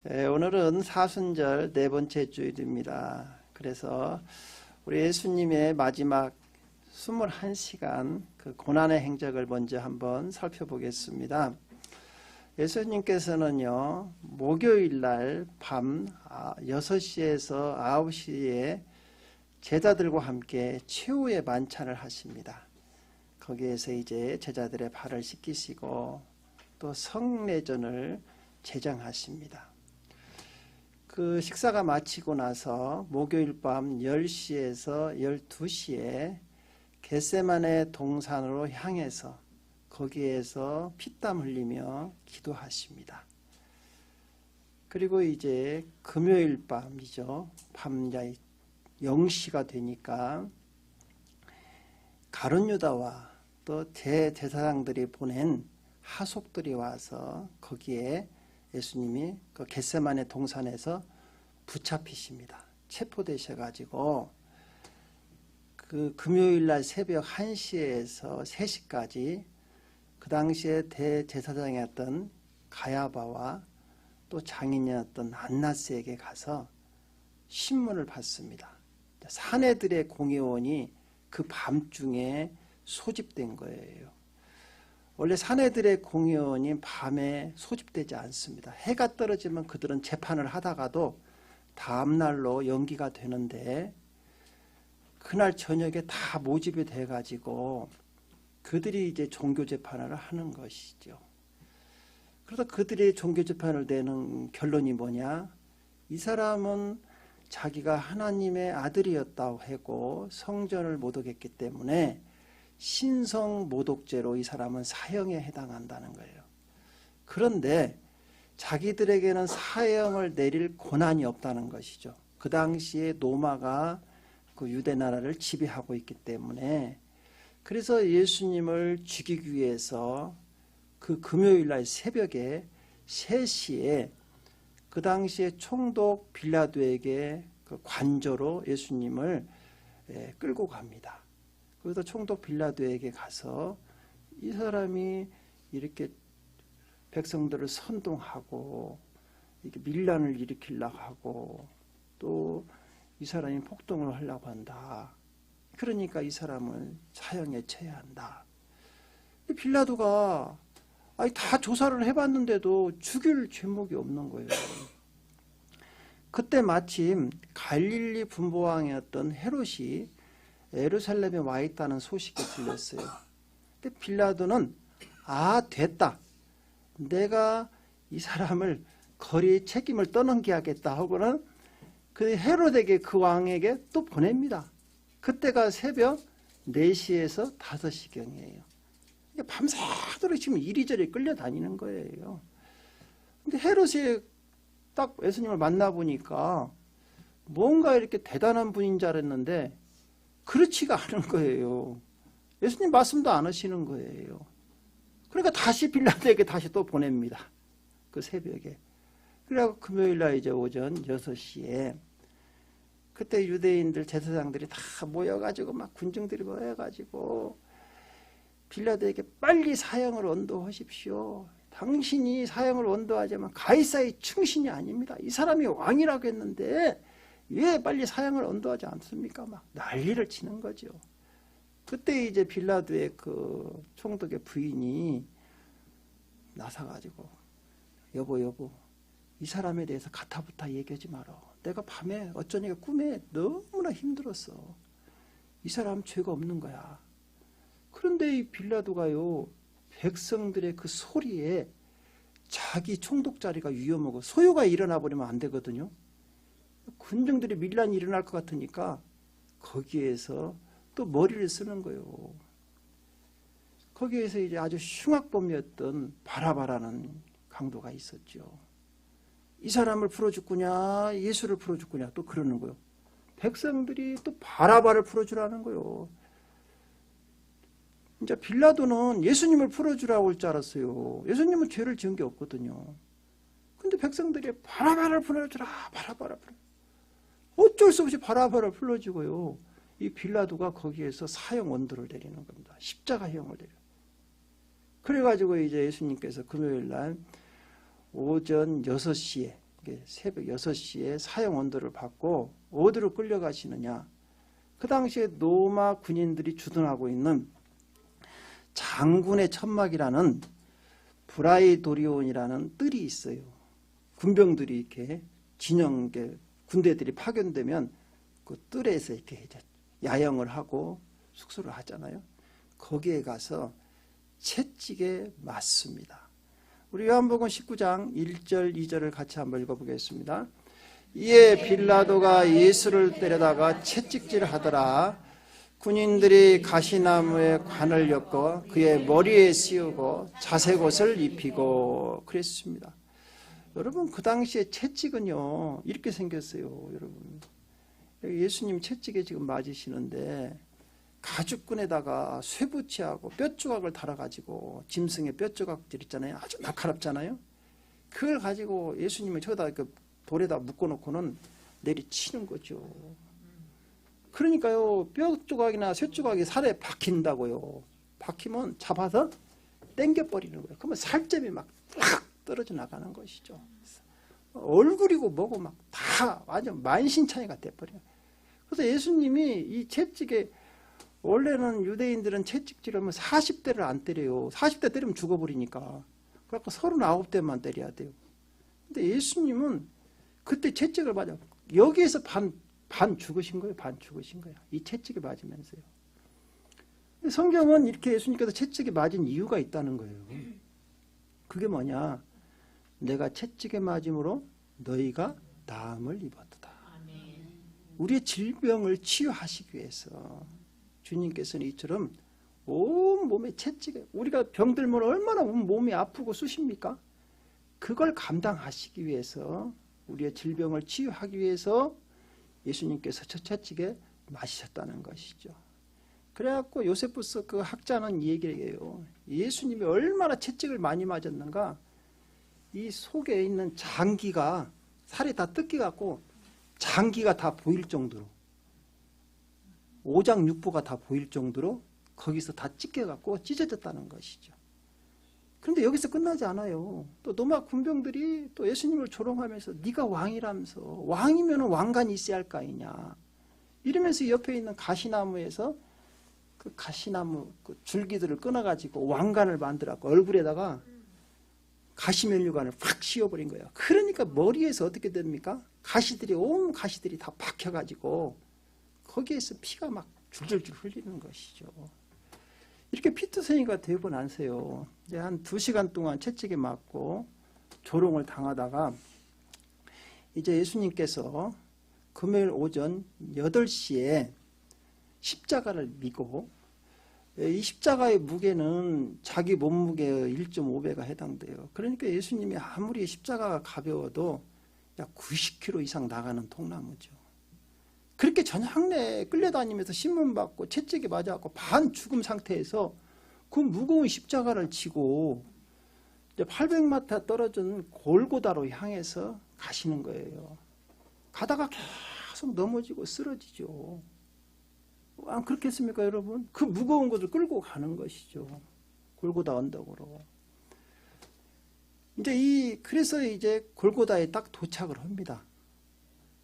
오늘은 사순절 네 번째 주일입니다. 그래서 우리 예수님의 마지막 21시간 그 고난의 행적을 먼저 한번 살펴보겠습니다. 예수님께서는요, 목요일 날 밤 6시에서 9시에 제자들과 함께 최후의 만찬을 하십니다. 거기에서 이제 제자들의 발을 씻기시고 또 성례전을 제정하십니다. 그 식사가 마치고 나서 목요일 밤 10시에서 12시에 겟세마네 동산으로 향해서 거기에서 피땀 흘리며 기도하십니다. 그리고 이제 금요일 밤이죠. 밤 0시가 되니까 가룟 유다와 또 대제사장들이 보낸 하속들이 와서 거기에 예수님이 그 겟세마네 동산에서 붙잡히십니다. 체포되셔가지고 그 금요일날 새벽 1시에서 3시까지 그 당시에 대제사장이었던 가야바와 또 장인이었던 안나스에게 가서 신문을 받습니다. 사내들의 공회원이 그 밤중에 소집된 거예요. 원래 사내들의 공회원이 밤에 소집되지 않습니다. 해가 떨어지면 그들은 재판을 하다가도 다음날로 연기가 되는데 그날 저녁에 다 모집이 돼가지고 그들이 이제 종교재판을 하는 것이죠. 그래서 그들이 종교재판을 내는 결론이 뭐냐? 이 사람은 자기가 하나님의 아들이었다고 하고 성전을 모독했기 때문에 신성 모독죄로 이 사람은 사형에 해당한다는 거예요. 그런데 자기들에게는 사형을 내릴 권한이 없다는 것이죠. 그 당시에 로마가 그 유대 나라를 지배하고 있기 때문에 그래서 예수님을 죽이기 위해서 그 금요일 날 새벽에 3시에 그 당시에 총독 빌라도에게 그 관저로 예수님을 끌고 갑니다. 그래서 총독 빌라도에게 가서 이 사람이 이렇게 백성들을 선동하고 이렇게 밀란을 일으키려고 하고 또 이 사람이 폭동을 하려고 한다. 그러니까 이 사람을 사형에 처해야 한다. 빌라도가 다 조사를 해봤는데도 죽일 죄목이 없는 거예요. 그때 마침 갈릴리 분보왕이었던 헤롯이 예루살렘에 와 있다는 소식이 들렸어요. 근데 빌라도는 됐다. 내가 이 사람을 거리의 책임을 떠넘겨야겠다 하고는 그 헤롯에게 그 왕에게 또 보냅니다. 그때가 새벽 4시에서 5시경이에요. 밤새도록 지금 이리저리 끌려다니는 거예요. 근데 헤롯이 딱 예수님을 만나보니까 뭔가 이렇게 대단한 분인 줄 알았는데 그렇지가 않은 거예요. 예수님 말씀도 안 하시는 거예요. 그러니까 다시 빌라도에게 다시 또 보냅니다. 그 새벽에. 그래서 금요일날 이제 오전 6시에 그때 유대인들 제사장들이 다 모여가지고 막 군중들이 모여가지고 빌라도에게 빨리 사형을 언도하십시오. 당신이 사형을 언도하자면 가이사의 충신이 아닙니다. 이 사람이 왕이라고 했는데 왜 빨리 사형을 언도하지 않습니까? 막 난리를 치는 거죠. 그때 이제 빌라도의 그 총독의 부인이 나서가지고 여보 이 사람에 대해서 가타부타 얘기하지 마라. 내가 밤에 어쩌니까 꿈에 너무나 힘들었어. 이 사람 죄가 없는 거야. 그런데 이 빌라도가요 백성들의 그 소리에 자기 총독 자리가 위험하고 소요가 일어나 버리면 안 되거든요. 군중들이 밀란이 일어날 것 같으니까 거기에서 또 머리를 쓰는 거예요. 거기에서 이제 아주 흉악범이었던 바라바라는 강도가 있었죠. 이 사람을 풀어줬구냐 예수를 풀어줬구냐 또 그러는 거예요. 백성들이 또 바라바를 풀어주라는 거예요. 이제 빌라도는 예수님을 풀어주라고 할 줄 알았어요. 예수님은 죄를 지은 게 없거든요. 근데 백성들이 바라바를 풀어주라 바라바를 풀어. 어쩔 수 없이 바라바를 풀어주고요. 이 빌라도가 거기에서 사형 원도를 내리는 겁니다. 십자가형을 내려. 그래가지고 이제 예수님께서 금요일 날 오전 6시에 새벽 6시에 사형 언도를 받고 어디로 끌려가시느냐. 그 당시에 로마 군인들이 주둔하고 있는 장군의 천막이라는 브라이도리온이라는 뜰이 있어요. 군병들이 이렇게 진영 군대들이 파견되면 그 뜰에서 이렇게 야영을 하고 숙소를 하잖아요. 거기에 가서 채찍에 맞습니다. 우리 요한복음 19장 1절 2절을 같이 한번 읽어보겠습니다. 이에 빌라도가 예수를 때려다가 채찍질하더라. 군인들이 가시나무에 관을 엮어 그의 머리에 씌우고 자색옷을 입히고 그랬습니다. 여러분, 그 당시에 채찍은요 이렇게 생겼어요. 여러분, 예수님 채찍에 지금 맞으시는데 가죽끈에다가 쇠붙이하고 뼈조각을 달아가지고, 짐승의 뼈조각들 있잖아요. 아주 날카롭잖아요. 그걸 가지고 예수님을 저기다 그 돌에다 묶어놓고는 내리치는 거죠. 그러니까요, 뼈조각이나 쇠조각이 살에 박힌다고요. 박히면 잡아서 땡겨버리는 거예요. 그러면 살점이 막 팍 떨어져 나가는 것이죠. 얼굴이고 뭐고 막 다 완전 만신창이가 돼버려요. 그래서 예수님이 이 채찍에, 원래는 유대인들은 채찍질하면 40대를 안 때려요. 40대 때리면 죽어버리니까. 그래서 39대만 때려야 돼요. 근데 예수님은 그때 채찍을 맞아 여기에서 반 죽으신 거예요. 반 죽으신 거예요. 이 채찍에 맞으면서요. 성경은 이렇게 예수님께서 채찍에 맞은 이유가 있다는 거예요. 그게 뭐냐? 내가 채찍에 맞음으로 너희가 나음을 입었다. 우리의 질병을 치유하시기 위해서 주님께서는 이처럼 온 몸에 채찍에, 우리가 병들면 얼마나 몸이 아프고 쑤십니까? 그걸 감당하시기 위해서, 우리의 질병을 치유하기 위해서 예수님께서 저 채찍에 맞으셨다는 것이죠. 그래갖고 요세푸스 그 학자는 이 얘기를 해요. 예수님이 얼마나 채찍을 많이 맞았는가, 이 속에 있는 장기가, 살이 다 뜯겨갖고 장기가 다 보일 정도로, 오장육부가 다 보일 정도로 거기서 다 찢겨갖고 찢어졌다는 것이죠. 그런데 여기서 끝나지 않아요. 또 로마 군병들이 또 예수님을 조롱하면서 네가 왕이라면서, 왕이면 왕관이 있어야 할 거 아니냐 이러면서 옆에 있는 가시나무에서 그 가시나무 그 줄기들을 끊어가지고 왕관을 만들었고 얼굴에다가 가시면류관을 확 씌워버린 거예요. 그러니까 머리에서 어떻게 됩니까? 가시들이, 온 가시들이 다 박혀가지고 거기에서 피가 막 줄줄줄 흘리는 것이죠. 이렇게 피투성이가 되고 나서요, 이제 한 2시간 동안 채찍에 맞고 조롱을 당하다가 이제 예수님께서 금요일 오전 8시에 십자가를 미고, 이 십자가의 무게는 자기 몸무게의 1.5배가 해당돼요. 그러니까 예수님이 아무리 십자가가 가벼워도 약 90kg 이상 나가는 통나무죠. 그렇게 전향내에 끌려다니면서 신문받고 채찍에 맞아갖고 반 죽음 상태에서 그 무거운 십자가를 지고 이제 800m 떨어진 골고다로 향해서 가시는 거예요. 가다가 계속 넘어지고 쓰러지죠. 안 그렇겠습니까, 여러분? 그 무거운 것을 끌고 가는 것이죠. 골고다 언덕으로. 그래서 이제 골고다에 딱 도착을 합니다.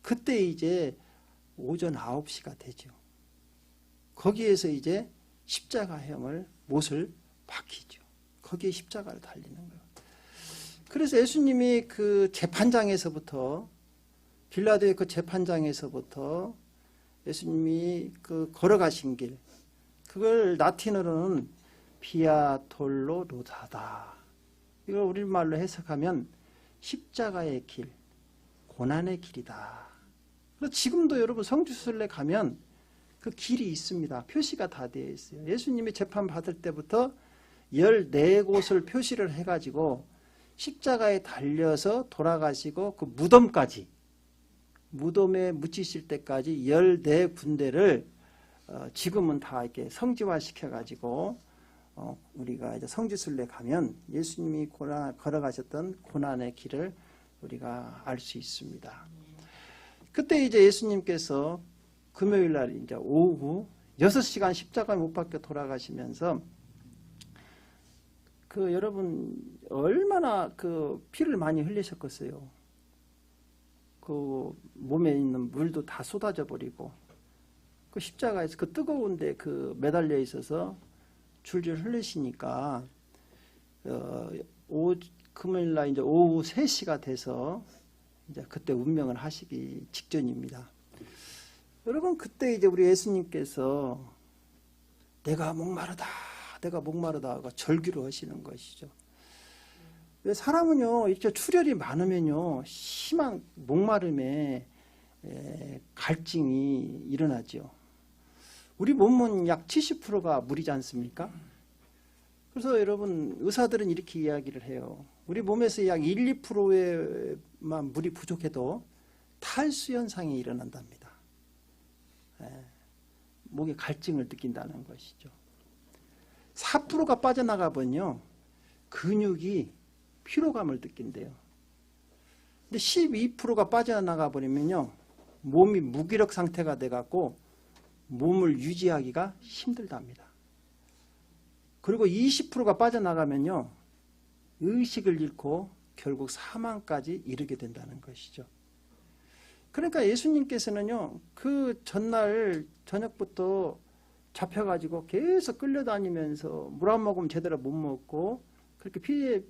그때 이제 오전 9시가 되죠. 거기에서 이제 십자가형을 못을 박히죠. 거기에 십자가를 달리는 거예요. 그래서 예수님이 그 재판장에서부터, 빌라도의 그 재판장에서부터 예수님이 그 걸어가신 길, 그걸 라틴어로는 비아 돌로로사다. 이걸 우리말로 해석하면 십자가의 길, 고난의 길이다. 그래서 지금도 여러분 성지순례 가면 그 길이 있습니다. 표시가 다 되어 있어요. 예수님이 재판 받을 때부터 14곳을 표시를 해가지고 십자가에 달려서 돌아가시고 그 무덤까지, 무덤에 묻히실 때까지 14군데를 지금은 다 이렇게 성지화 시켜가지고 우리가 이제 성지순례 가면 예수님이 걸어가셨던 고난의 길을 우리가 알 수 있습니다. 그때 이제 예수님께서 금요일 날 이제 오후 6시간 십자가에 못 박혀 돌아가시면서 그 여러분 얼마나 그 피를 많이 흘리셨겠어요. 그 몸에 있는 물도 다 쏟아져 버리고 그 십자가에서 그 뜨거운데 그 매달려 있어서 줄줄 흘리시니까 금요일날 이제 오후 3시가 돼서 이제 그때 운명을 하시기 직전입니다. 여러분 그때 이제 우리 예수님께서 내가 목마르다 하고 절규를 하시는 것이죠. 왜 사람은요 이렇게 출혈이 많으면요 심한 목마름에 갈증이 일어나죠. 우리 몸은 약 70%가 물이지 않습니까? 그래서 여러분 의사들은 이렇게 이야기를 해요. 우리 몸에서 약 1, 2%에만 물이 부족해도 탈수 현상이 일어난답니다. 목에 갈증을 느낀다는 것이죠. 4%가 빠져나가면요 근육이 피로감을 느낀대요. 근데 12%가 빠져나가 버리면요 몸이 무기력 상태가 돼갖고 몸을 유지하기가 힘들답니다. 그리고 20%가 빠져나가면요 의식을 잃고 결국 사망까지 이르게 된다는 것이죠. 그러니까 예수님께서는요 그 전날 저녁부터 잡혀가지고 계속 끌려다니면서 물 한 모금 제대로 못 먹고 그렇게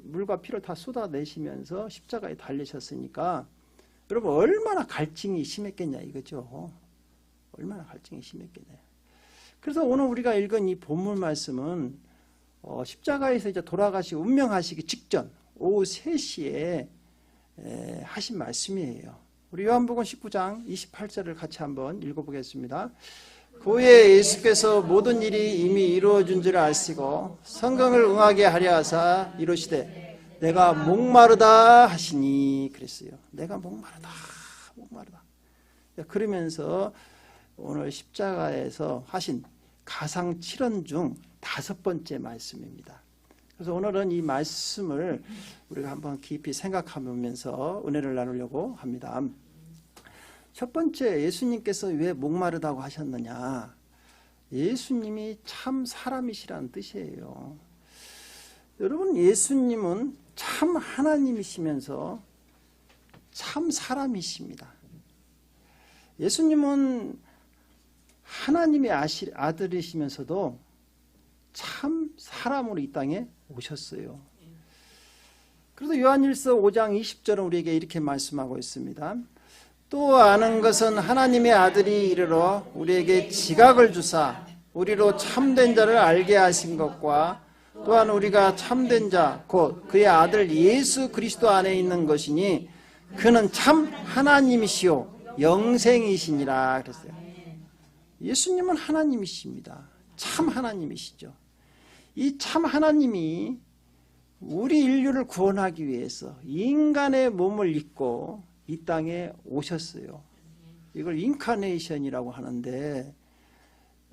물과 피를 다 쏟아내시면서 십자가에 달리셨으니까 여러분 얼마나 갈증이 심했겠냐 이거죠. 얼마나 갈증이 심했겠냐. 그래서 오늘 우리가 읽은 이 본문 말씀은 십자가에서 이제 돌아가시고 운명하시기 직전 오후 3시에 하신 말씀이에요. 우리 요한복음 19장 28절을 같이 한번 읽어보겠습니다. 그후에 예수께서 모든 일이 이미 이루어진 줄 아시고 성경을 응하게 하려 하사 이르시되 내가 목마르다 하시니 그랬어요. 내가 목마르다. 그러면서 오늘 십자가에서 하신 가상 7언 중 5번째 말씀입니다. 그래서 오늘은 이 말씀을 우리가 한번 깊이 생각하면서 은혜를 나누려고 합니다. 첫 번째, 예수님께서 왜 목마르다고 하셨느냐? 예수님이 참 사람이시라는 뜻이에요. 여러분, 예수님은 참 하나님이시면서 참 사람이십니다. 예수님은 하나님의 아들이시면서도 참 사람으로 이 땅에 오셨어요. 그래서 요한일서 5장 20절은 우리에게 이렇게 말씀하고 있습니다. 또 아는 것은 하나님의 아들이 이르러 우리에게 지각을 주사 우리로 참된 자를 알게 하신 것과 또한 우리가 참된 자 곧 그의 아들 예수 그리스도 안에 있는 것이니 그는 참 하나님이시요 영생이시니라 그랬어요. 예수님은 하나님이십니다. 참 하나님이시죠. 이 참 하나님이 우리 인류를 구원하기 위해서 인간의 몸을 입고 이 땅에 오셨어요. 이걸 인카네이션이라고 하는데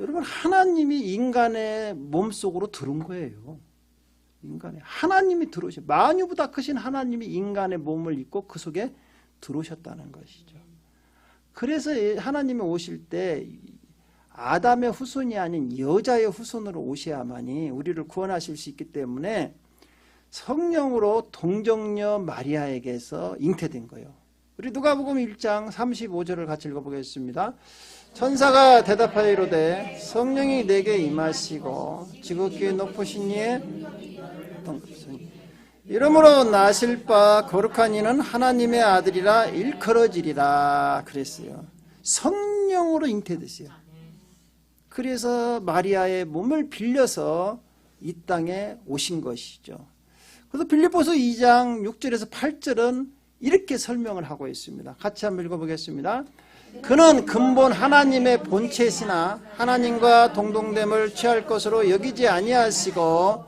여러분 하나님이 인간의 몸속으로 들어온 거예요. 하나님이 들어오셔. 만유보다 크신 하나님이 인간의 몸을 입고 그 속에 들어오셨다는 것이죠. 그래서 하나님이 오실 때 아담의 후손이 아닌 여자의 후손으로 오셔야만이 우리를 구원하실 수 있기 때문에 성령으로 동정녀 마리아에게서 잉태된 거예요. 우리 누가복음 1장 35절을 같이 읽어보겠습니다. 천사가 대답하여 이르되 성령이 내게 임하시고 지극히 높으신 이의 이름으로 나실 바 거룩한 이는 하나님의 아들이라 일컬어지리라 그랬어요. 성령으로 잉태됐어요. 그래서 마리아의 몸을 빌려서 이 땅에 오신 것이죠. 그래서 빌립보서 2장 6절에서 8절은 이렇게 설명을 하고 있습니다. 같이 한번 읽어보겠습니다. 그는 근본 하나님의 본체시나 하나님과 동등됨을 취할 것으로 여기지 아니하시고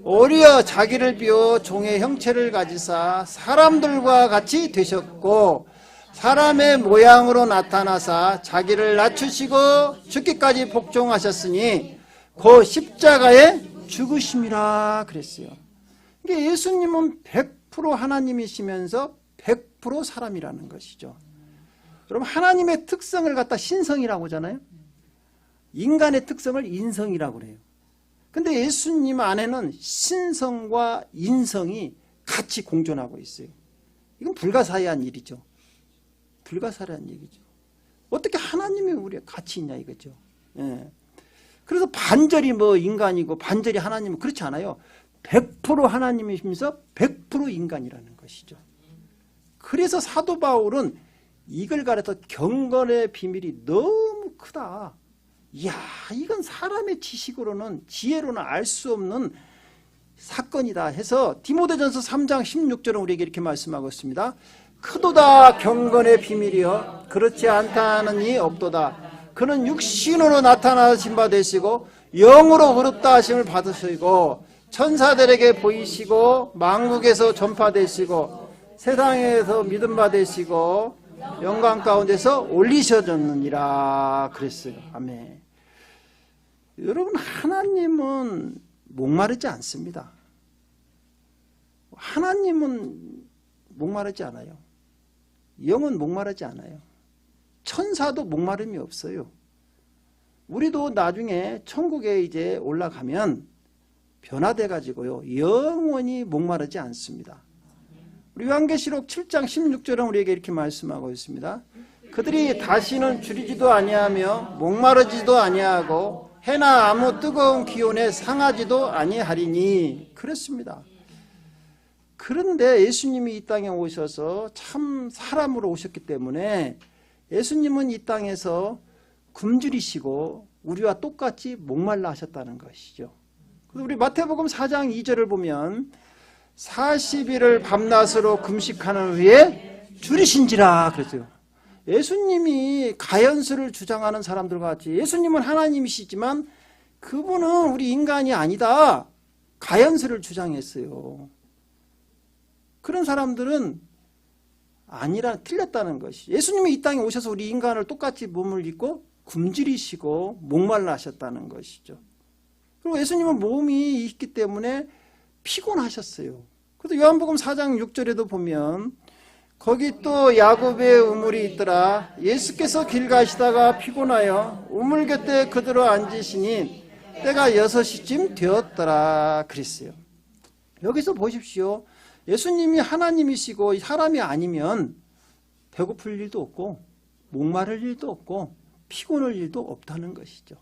오히려 자기를 비워 종의 형체를 가지사 사람들과 같이 되셨고 사람의 모양으로 나타나사 자기를 낮추시고 죽기까지 복종하셨으니 그 십자가에 죽으심이라 그랬어요. 그러니까 예수님은 100% 하나님이시면서 100% 사람이라는 것이죠. 여러분 하나님의 특성을 갖다 신성이라고 하잖아요. 인간의 특성을 인성이라고 그래요. 근데 예수님 안에는 신성과 인성이 같이 공존하고 있어요. 이건 불가사의한 일이죠. 불가사라는 얘기죠. 어떻게 하나님이 우리가 같이 있냐 이거죠. 예. 그래서 반절이 뭐 인간이고 반절이 하나님은 그렇지 않아요. 100% 하나님이시면서 100% 인간이라는 것이죠. 그래서 사도 바울은 이걸 가려서 경건의 비밀이 너무 크다. 이야, 이건 사람의 지식으로는 지혜로는 알 수 없는 사건이다 해서 디모데전서 3장 16절은 우리에게 이렇게 말씀하고 있습니다. 크도다 경건의 비밀이여 그렇지 않다는 이 없도다. 그는 육신으로 나타나신 바 되시고 영으로 의롭다 하심을 받으시고 천사들에게 보이시고 만국에서 전파되시고 세상에서 믿음 받으시고 영광 가운데서 올리셔졌느니라 그랬어요. 아멘. 여러분, 하나님은 목마르지 않습니다. 하나님은 목마르지 않아요. 영은 목마르지 않아요. 천사도 목마름이 없어요. 우리도 나중에 천국에 이제 올라가면 변화돼 가지고요 영원히 목마르지 않습니다. 우리 요한계시록 7장 16절은 우리에게 이렇게 말씀하고 있습니다. 그들이 다시는 줄이지도 아니하며 목마르지도 아니하고 해나 아무 뜨거운 기온에 상하지도 아니하리니 그렇습니다. 그런데 예수님이 이 땅에 오셔서 참 사람으로 오셨기 때문에 예수님은 이 땅에서 굶주리시고 우리와 똑같이 목말라 하셨다는 것이죠. 우리 마태복음 4장 2절을 보면 40일을 밤낮으로 금식하는 후에 줄이신지라 그랬어요. 예수님이 가연스를 주장하는 사람들 같이 예수님은 하나님이시지만 그분은 우리 인간이 아니다. 가연스를 주장했어요. 그런 사람들은 틀렸다는 것이 예수님이 이 땅에 오셔서 우리 인간을 똑같이 몸을 입고 굶주리시고 목말라 하셨다는 것이죠. 그리고 예수님은 몸이 있기 때문에 피곤하셨어요. 그래서 요한복음 4장 6절에도 보면 거기 또 야곱의 우물이 있더라. 예수께서 길 가시다가 피곤하여 우물 곁에 그대로 앉으시니 때가 6시쯤 되었더라 그랬어요. 여기서 보십시오. 예수님이 하나님이시고 사람이 아니면 배고플 일도 없고 목마를 일도 없고 피곤할 일도 없다는 것이죠.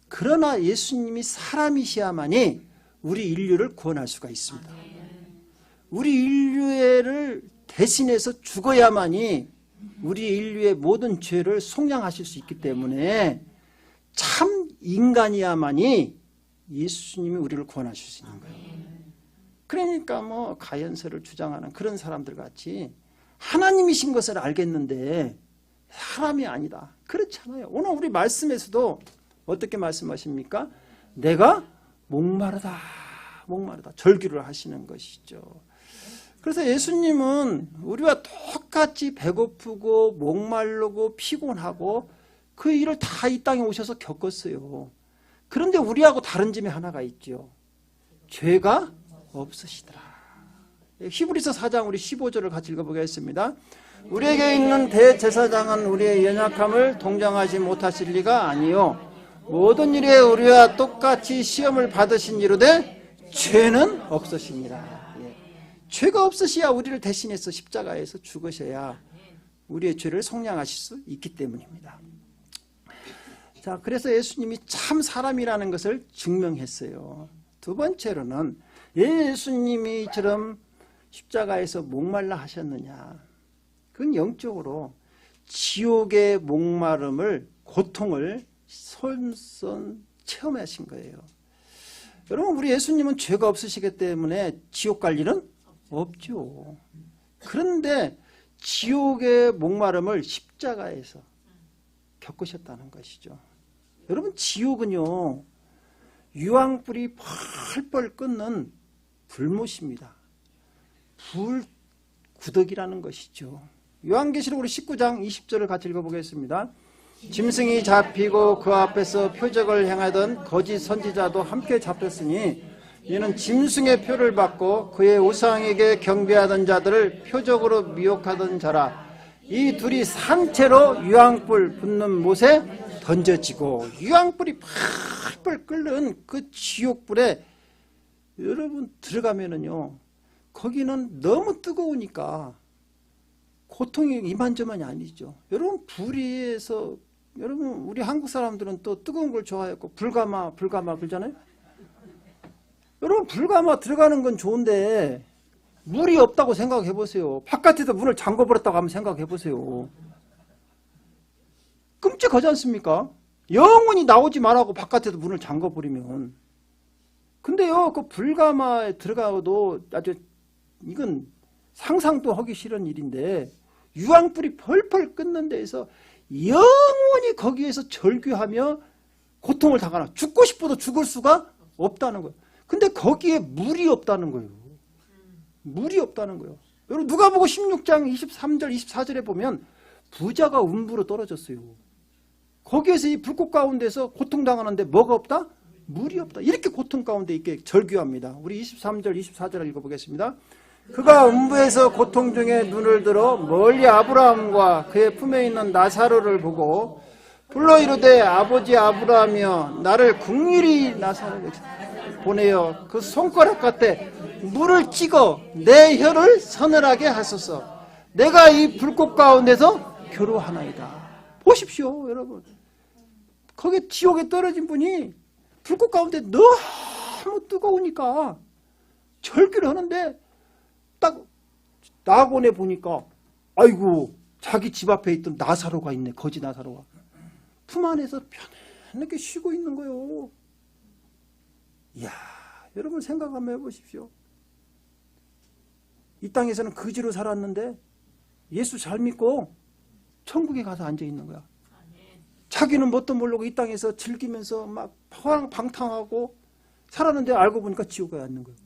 그러나 예수님이 사람이셔야만이 우리 인류를 구원할 수가 있습니다. 우리 인류를 대신해서 죽어야만이 우리 인류의 모든 죄를 속량하실 수 있기 때문에 참 인간이야만이 예수님이 우리를 구원하실 수 있는 거예요. 그러니까 뭐 가연설을 주장하는 그런 사람들 같이 하나님이신 것을 알겠는데 사람이 아니다. 그렇잖아요. 오늘 우리 말씀에서도 어떻게 말씀하십니까? 내가 목마르다. 절규를 하시는 것이죠. 그래서 예수님은 우리와 똑같이 배고프고 목마르고 피곤하고 그 일을 다 이 땅에 오셔서 겪었어요. 그런데 우리하고 다른 점이 하나가 있죠. 죄가 없으시더라. 히브리서 4장 우리 15절을 같이 읽어보겠습니다. 우리에게 있는 대제사장은 우리의 연약함을 동정하지 못하실 리가 아니요 모든 일에 우리와 똑같이 시험을 받으신 이로되 죄는 없으시니라. 죄가 없으셔야 우리를 대신해서 십자가에서 죽으셔야 우리의 죄를 속량하실 수 있기 때문입니다. 자, 그래서 예수님이 참 사람이라는 것을 증명했어요. 두 번째로는 예수님이 이처럼 십자가에서 목말라 하셨느냐. 그건 영적으로 지옥의 목마름을 고통을 손손 체험하신 거예요. 여러분, 우리 예수님은 죄가 없으시기 때문에 지옥 갈 일은 없죠. 그런데 지옥의 목마름을 십자가에서 겪으셨다는 것이죠. 여러분, 지옥은요 유황불이 펄펄 끓는 불못입니다. 불구덕이라는 것이죠. 요한계시록 우리 19장 20절을 같이 읽어보겠습니다. 짐승이 잡히고 그 앞에서 표적을 행하던 거짓 선지자도 함께 잡혔으니 이는 짐승의 표를 받고 그의 우상에게 경배하던 자들을 표적으로 미혹하던 자라. 이 둘이 산채로 유황불 붙는 못에 던져지고 유황불이 펄펄 끓는 그 지옥불에 여러분 들어가면은요 거기는 너무 뜨거우니까 고통이 이만저만이 아니죠. 여러분 불의에서 여러분 우리 한국 사람들은 또 뜨거운 걸 좋아했고 불가마 그러잖아요. 여러분 불가마 들어가는 건 좋은데 물이 없다고 생각해 보세요. 바깥에서 문을 잠궈버렸다고 한번 생각해 보세요. 끔찍하지 않습니까? 영원히 나오지 말라고 바깥에서 문을 잠궈버리면. 근데요, 그 불가마에 들어가도 아주 이건 상상도 하기 싫은 일인데 유황불이 펄펄 끓는 데에서 영원히 거기에서 절규하며 고통을 당하나 죽고 싶어도 죽을 수가 없다는 거예요. 근데 거기에 물이 없다는 거예요. 물이 없다는 거예요. 여러분 누가복음 16장 23절 24절에 보면 부자가 음부로 떨어졌어요. 거기에서 이 불꽃 가운데서 고통당하는데 뭐가 없다? 물이 없다. 이렇게 고통 가운데 있게 절규합니다. 우리 23절 24절을 읽어보겠습니다. 그가 음부에서 고통 중에 눈을 들어 멀리 아브라함과 그의 품에 있는 나사로를 보고 불러 이르되 아버지 아브라함이여 나를 긍휼히 나사로를 보내어 그 손가락 끝에 물을 찍어 내 혀를 서늘하게 하소서. 내가 이 불꽃 가운데서 교류하나이다. 보십시오 여러분. 거기 지옥에 떨어진 분이 불꽃 가운데 너무 뜨거우니까 절규를 하는데 딱 낙원에 보니까 아이고 자기 집 앞에 있던 나사로가 있네. 거지 나사로가 품 안에서 편안하게 쉬고 있는 거예요. 이야 여러분 생각 한번 해보십시오. 이 땅에서는 거지로 살았는데 예수 잘 믿고 천국에 가서 앉아 있는 거야. 자기는 뭣도 모르고 이 땅에서 즐기면서 막 방탕하고 살았는데 알고 보니까 지옥에 앉는 거예요.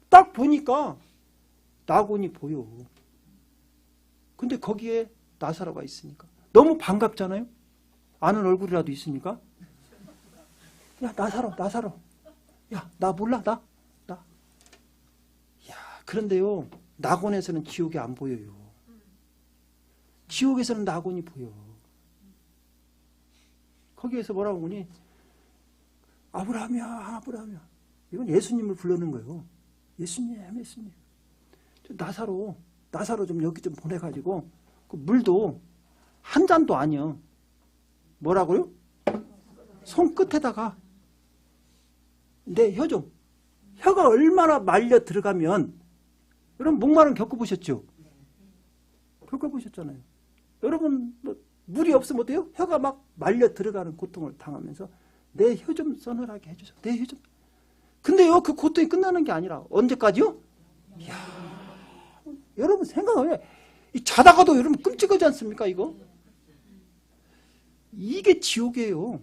딱 보니까 낙원이 보여. 근데 거기에 나사로가 있으니까 너무 반갑잖아요. 아는 얼굴이라도 있으니까 야 나사로 야 나 몰라 나 야 그런데요 낙원에서는 지옥이 안 보여요. 지옥에서는 낙원이 보여. 거기에서 뭐라고 하니 아브라함이야. 이건 예수님을 부르는 거예요. 예수님. 나사로 좀 여기 좀 보내가지고 그 물도 한 잔도 아니야. 뭐라고요? 손끝에다가 내 혀 좀. 혀가 얼마나 말려 들어가면 여러분 목마름 겪어보셨죠? 겪어보셨잖아요. 여러분 뭐 물이 없으면 어때요? 혀가 막 말려 들어가는 고통을 당하면서 내 혀 좀 서늘하게 해주세요. 내 혀 좀. 근데요 그 고통이 끝나는 게 아니라 언제까지요? 이야, 여러분 생각해. 자다가도 여러분 끔찍하지 않습니까 이거? 이게 지옥이에요.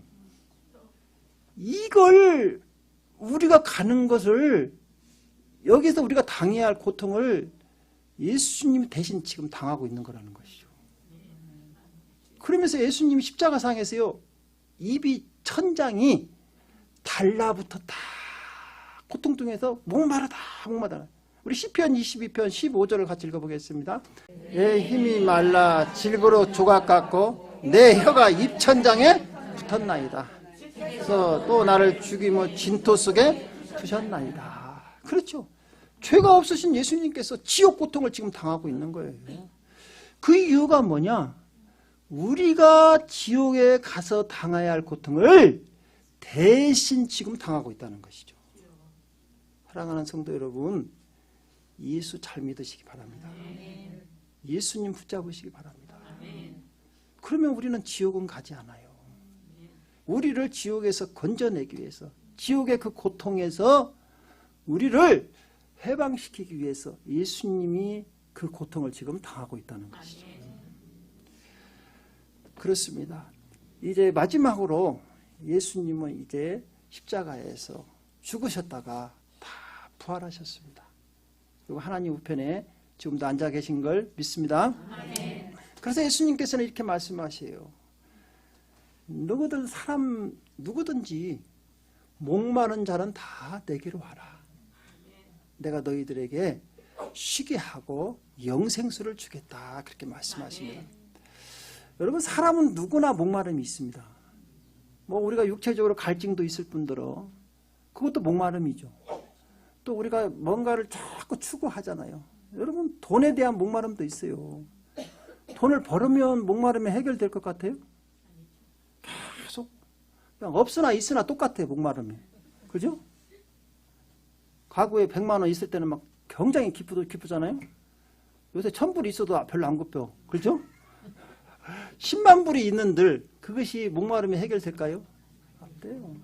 이걸 우리가 가는 것을 여기서 우리가 당해야 할 고통을 예수님이 대신 지금 당하고 있는 거라는 것이죠. 그러면서 예수님이 십자가상에서요 입이 천장이 달라붙었다. 고통 중에서 목마르다. 우리 시편 22편 15절을 같이 읽어보겠습니다. 내 힘이 말라 질그로 조각 같고 내 혀가 입천장에 붙었나이다. 그래서 또 나를 죽이며 진토 속에 두셨나이다. 그렇죠. 죄가 없으신 예수님께서 지옥 고통을 지금 당하고 있는 거예요. 그 이유가 뭐냐? 우리가 지옥에 가서 당해야 할 고통을 대신 지금 당하고 있다는 것이죠. 사랑하는 성도 여러분, 예수 잘 믿으시기 바랍니다. 예수님 붙잡으시기 바랍니다. 그러면 우리는 지옥은 가지 않아요. 우리를 지옥에서 건져내기 위해서, 지옥의 그 고통에서 우리를 해방시키기 위해서 예수님이 그 고통을 지금 당하고 있다는 것이죠. 그렇습니다. 이제 마지막으로 예수님은 이제 십자가에서 죽으셨다가 다 부활하셨습니다. 그리고 하나님 우편에 지금도 앉아 계신 걸 믿습니다. 그래서 예수님께서는 이렇게 말씀하세요. 누구든지 목마른 자는 다 내게로 와라. 내가 너희들에게 쉬게 하고 영생수를 주겠다. 그렇게 말씀하십니다. 여러분 사람은 누구나 목마름이 있습니다. 뭐 우리가 육체적으로 갈증도 있을 뿐더러 그것도 목마름이죠. 또 우리가 뭔가를 자꾸 추구하잖아요. 여러분 돈에 대한 목마름도 있어요. 돈을 벌으면 목마름이 해결될 것 같아요? 계속 그냥 없으나 있으나 똑같아요. 목마름이. 그죠? 과거에 100만 원 있을 때는 막 굉장히 기쁘잖아요. 요새 1000불이 있어도 별로 안 급해요. 그렇죠? 10만 불이 있는들 그것이 목마름이 해결될까요? 안 돼요.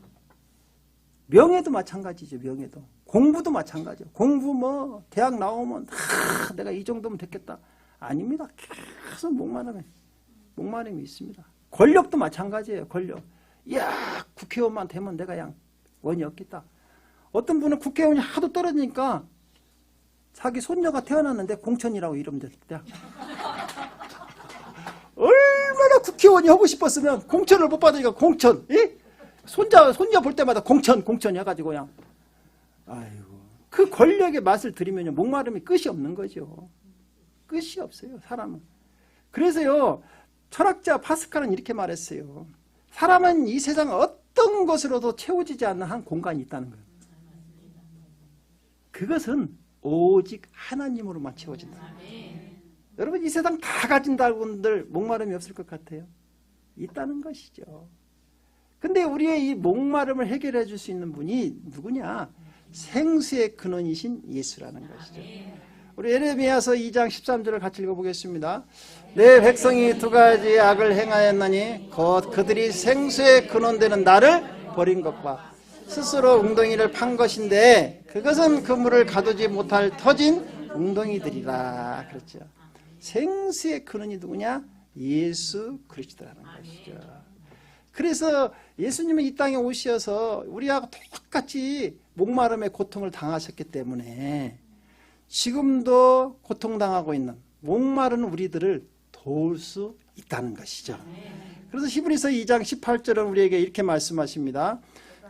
명예도 마찬가지죠. 명예도. 공부도 마찬가지죠. 공부 뭐 대학 나오면 내가 이 정도면 됐겠다. 아닙니다. 계속 목마름이 있습니다. 권력도 마찬가지예요. 권력. 이야 국회의원만 되면 내가 그냥 원이 없겠다. 어떤 분은 국회의원이 하도 떨어지니까 자기 손녀가 태어났는데 공천이라고 이름 됐다. 얼마나 국회의원이 하고 싶었으면 공천을 못 받으니까 공천. 예? 손자 볼 때마다 공천 해가지고 그냥. 아이고. 그 권력의 맛을 들이면 목마름이 끝이 없는 거죠. 끝이 없어요. 사람은. 그래서요. 철학자 파스칼은 이렇게 말했어요. 사람은 이 세상 어떤 것으로도 채워지지 않는 한 공간이 있다는 거예요. 그것은 오직 하나님으로만 채워진다. 여러분 이 세상 다 가진다고 분들 목마름이 없을 것 같아요? 있다는 것이죠. 근데 우리의 이 목마름을 해결해 줄 수 있는 분이 누구냐? 생수의 근원이신 예수라는 것이죠. 우리 예레미야서 2장 13절을 같이 읽어보겠습니다. 내 백성이 두 가지 악을 행하였나니 곧 그들이 생수의 근원되는 나를 버린 것과 스스로 웅덩이를 판 것인데 그것은 그 물을 가두지 못할 터진 웅덩이들이라. 그렇죠. 생수의 근원이 누구냐? 예수 그리스도라는 것이죠. 그래서 예수님은 이 땅에 오셔서 우리하고 똑같이 목마름의 고통을 당하셨기 때문에 지금도 고통당하고 있는 목마른 우리들을 도울 수 있다는 것이죠. 그래서 히브리서 2장 18절은 우리에게 이렇게 말씀하십니다.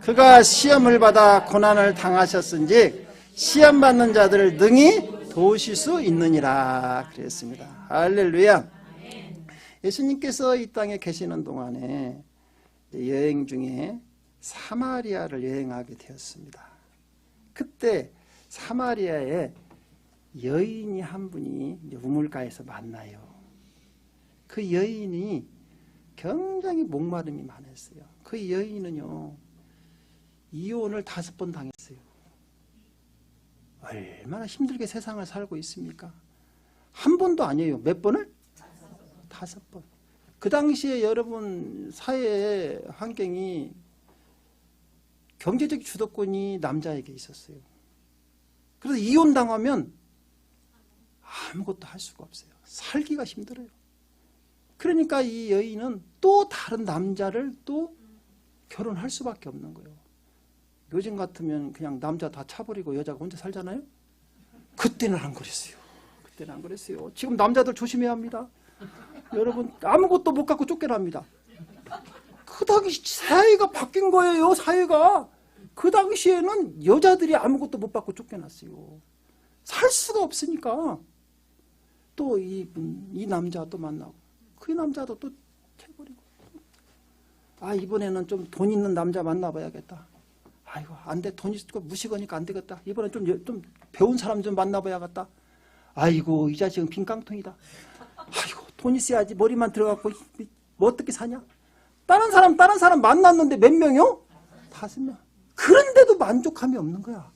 그가 시험을 받아 고난을 당하셨은지 시험받는 자들을 능히 도우실 수 있느니라 그랬습니다. 할렐루야. 예수님께서 이 땅에 계시는 동안에 여행 중에 사마리아를 여행하게 되었습니다. 그때 사마리아에 여인이 한 분이 우물가에서 만나요. 그 여인이 굉장히 목마름이 많았어요. 그 여인은요 이혼을 5번 당했어요. 얼마나 힘들게 세상을 살고 있습니까? 한 번도 아니에요. 몇 번을? 5번. 그 당시에 여러분 사회의 환경이 경제적 주도권이 남자에게 있었어요. 그래서 이혼당하면 아무것도 할 수가 없어요. 살기가 힘들어요. 그러니까 이 여인은 또 다른 남자를 또 결혼할 수밖에 없는 거예요. 요즘 같으면 그냥 남자 다 차버리고 여자가 혼자 살잖아요. 그때는 안 그랬어요. 그때는 안 그랬어요. 지금 남자들 조심해야 합니다. 여러분 아무것도 못 갖고 쫓겨납니다. 그 당시 사회가 바뀐 거예요. 사회가. 그 당시에는 여자들이 아무것도 못 받고 쫓겨났어요. 살 수가 없으니까 또 이 남자 또 만나고 그 남자도 또 채버리고 이번에는 좀 돈 있는 남자 만나봐야겠다. 아이고 안 돼. 돈 있고 무식하니까 안 되겠다. 이번엔 좀 배운 사람 좀 만나봐야겠다. 아이고 이 자식은 빈깡통이다. 아이고 돈 있어야지 머리만 들어갖고 뭐 어떻게 사냐. 다른 사람 만났는데 몇 명이요? 5명. 그런데도 만족함이 없는 거야.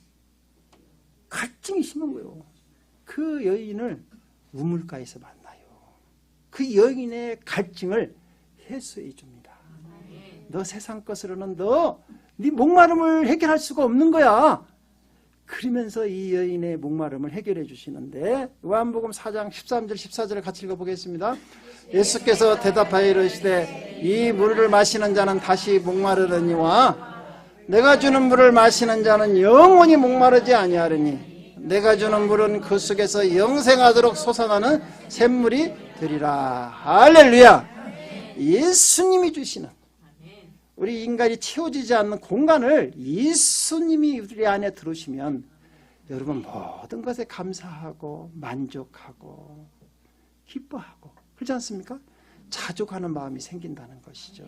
갈증이 심한 거예요. 그 여인을 우물가에서 만나요. 그 여인의 갈증을 해소해 줍니다. 너 세상 것으로는 네 목마름을 해결할 수가 없는 거야. 그러면서 이 여인의 목마름을 해결해 주시는데 요한복음 4장 13절 14절을 같이 읽어보겠습니다. 예수께서 대답하여 이르시되 이 물을 마시는 자는 다시 목마르려니와 내가 주는 물을 마시는 자는 영원히 목마르지 아니하리니 내가 주는 물은 그 속에서 영생하도록 솟아나는 샘물이 되리라. 할렐루야. 예수님이 주시는 우리 인간이 채워지지 않는 공간을 예수님이 우리 안에 들어오시면 여러분 모든 것에 감사하고 만족하고 기뻐하고 그렇지 않습니까? 자족하는 마음이 생긴다는 것이죠.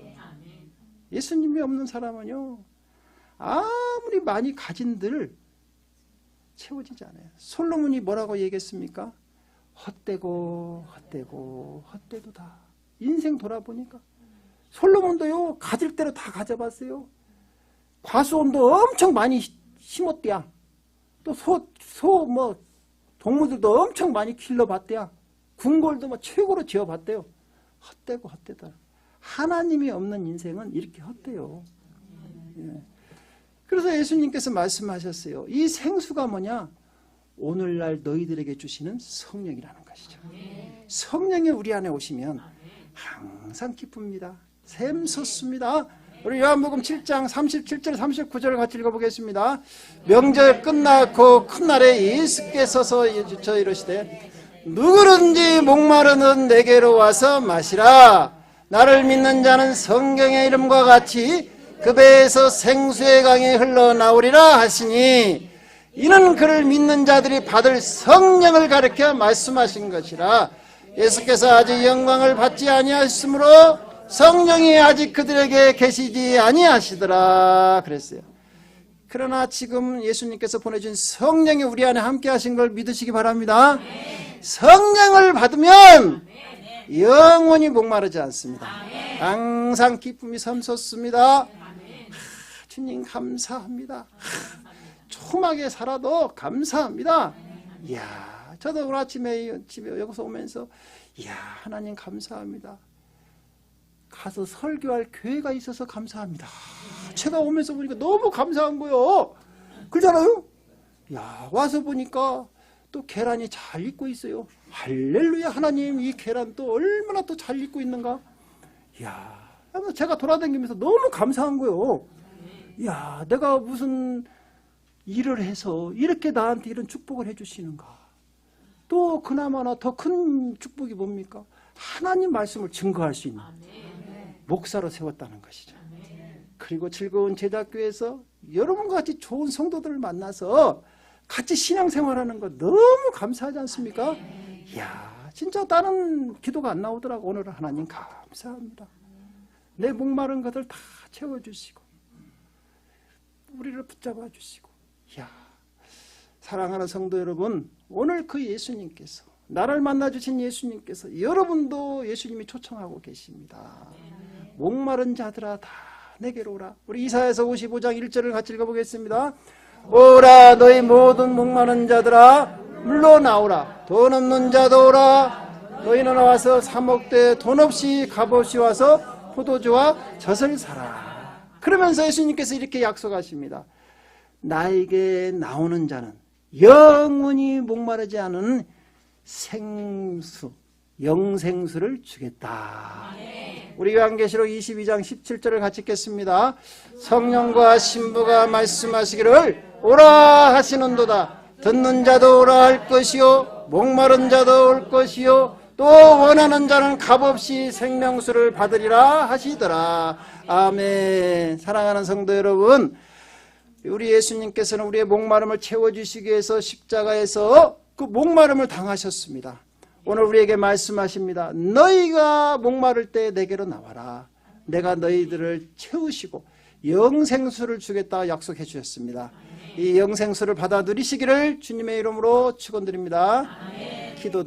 예수님이 없는 사람은요 아무리 많이 가진들 채워지지 않아요. 솔로몬이 뭐라고 얘기했습니까? 헛되고 헛되고 헛되도다. 인생 돌아보니까 솔로몬도요, 가질 대로 다 가져봤어요. 과수원도 엄청 많이 심었대야. 또 동물들도 엄청 많이 길러봤대야. 궁궐도 뭐 최고로 지어봤대요. 헛되고 헛되다. 하나님이 없는 인생은 이렇게 헛돼요. 예. 그래서 예수님께서 말씀하셨어요. 이 생수가 뭐냐? 오늘날 너희들에게 주시는 성령이라는 것이죠. 성령이 우리 안에 오시면 항상 기쁩니다. 샘솟습니다. 우리 요한복음 7장 37절 39절을 같이 읽어보겠습니다. 명절 끝나고 큰 날에 예수께 서서 저 이르시되 누구든지 목마르는 내게로 와서 마시라. 나를 믿는 자는 성경의 이름과 같이 그 배에서 생수의 강이 흘러나오리라 하시니 이는 그를 믿는 자들이 받을 성령을 가리켜 말씀하신 것이라. 예수께서 아직 영광을 받지 아니하셨으므로 성령이 아직 그들에게 계시지 아니하시더라 그랬어요. 그러나 지금 예수님께서 보내준 성령이 우리 안에 함께 하신 걸 믿으시기 바랍니다. 성령을 받으면 영원히 목마르지 않습니다. 항상 기쁨이 샘솟습니다. 주님 감사합니다. 촘하게 살아도 감사합니다. 이야, 저도 오늘 아침에 집에 여기서 오면서 이야, 하나님 감사합니다. 가서 설교할 교회가 있어서 감사합니다. 제가 오면서 보니까 너무 감사한 거예요. 그러잖아요. 야, 와서 보니까 또 계란이 잘 익고 있어요. 할렐루야, 하나님, 이 계란 또 얼마나 또 잘 익고 있는가. 이야, 제가 돌아다니면서 너무 감사한 거예요. 이야, 내가 무슨 일을 해서 이렇게 나한테 이런 축복을 해주시는가. 또 그나마나 더 큰 축복이 뭡니까? 하나님 말씀을 증거할 수 있는 목사로 세웠다는 것이죠. 그리고 즐거운 제자교회에서 여러분과 같이 좋은 성도들을 만나서 같이 신앙생활하는 거 너무 감사하지 않습니까? 이야, 진짜 다른 기도가 안 나오더라고. 오늘은 하나님 감사합니다. 내 목마른 것들 다 채워주시고 우리를 붙잡아 주시고. 이야, 사랑하는 성도 여러분, 오늘 그 예수님께서, 나를 만나주신 예수님께서 여러분도 예수님이 초청하고 계십니다. 목마른 자들아 다 내게로 오라. 우리 이사야서 55장 1절을 같이 읽어보겠습니다. 오라 너희 모든 목마른 자들아 물러 나오라. 돈 없는 자도 오라. 너희는 와서 사 먹되 돈 없이 값없이 와서 포도주와 젖을 사라. 그러면서 예수님께서 이렇게 약속하십니다. 나에게 나오는 자는 영원히 목마르지 않은 생수, 영생수를 주겠다. 우리 요한계시록 22장 17절을 같이 읽겠습니다. 성령과 신부가 말씀하시기를 오라 하시는도다. 듣는 자도 오라 할 것이요 목마른 자도 올 것이요 또 원하는 자는 값없이 생명수를 받으리라 하시더라. 아멘. 사랑하는 성도 여러분, 우리 예수님께서는 우리의 목마름을 채워주시기 위해서 십자가에서 그 목마름을 당하셨습니다. 오늘 우리에게 말씀하십니다. 너희가 목마를 때 내게로 나와라. 내가 너희들을 채우시고 영생수를 주겠다 약속해 주셨습니다. 이 영생수를 받아 누리시기를 주님의 이름으로 축원드립니다. 기도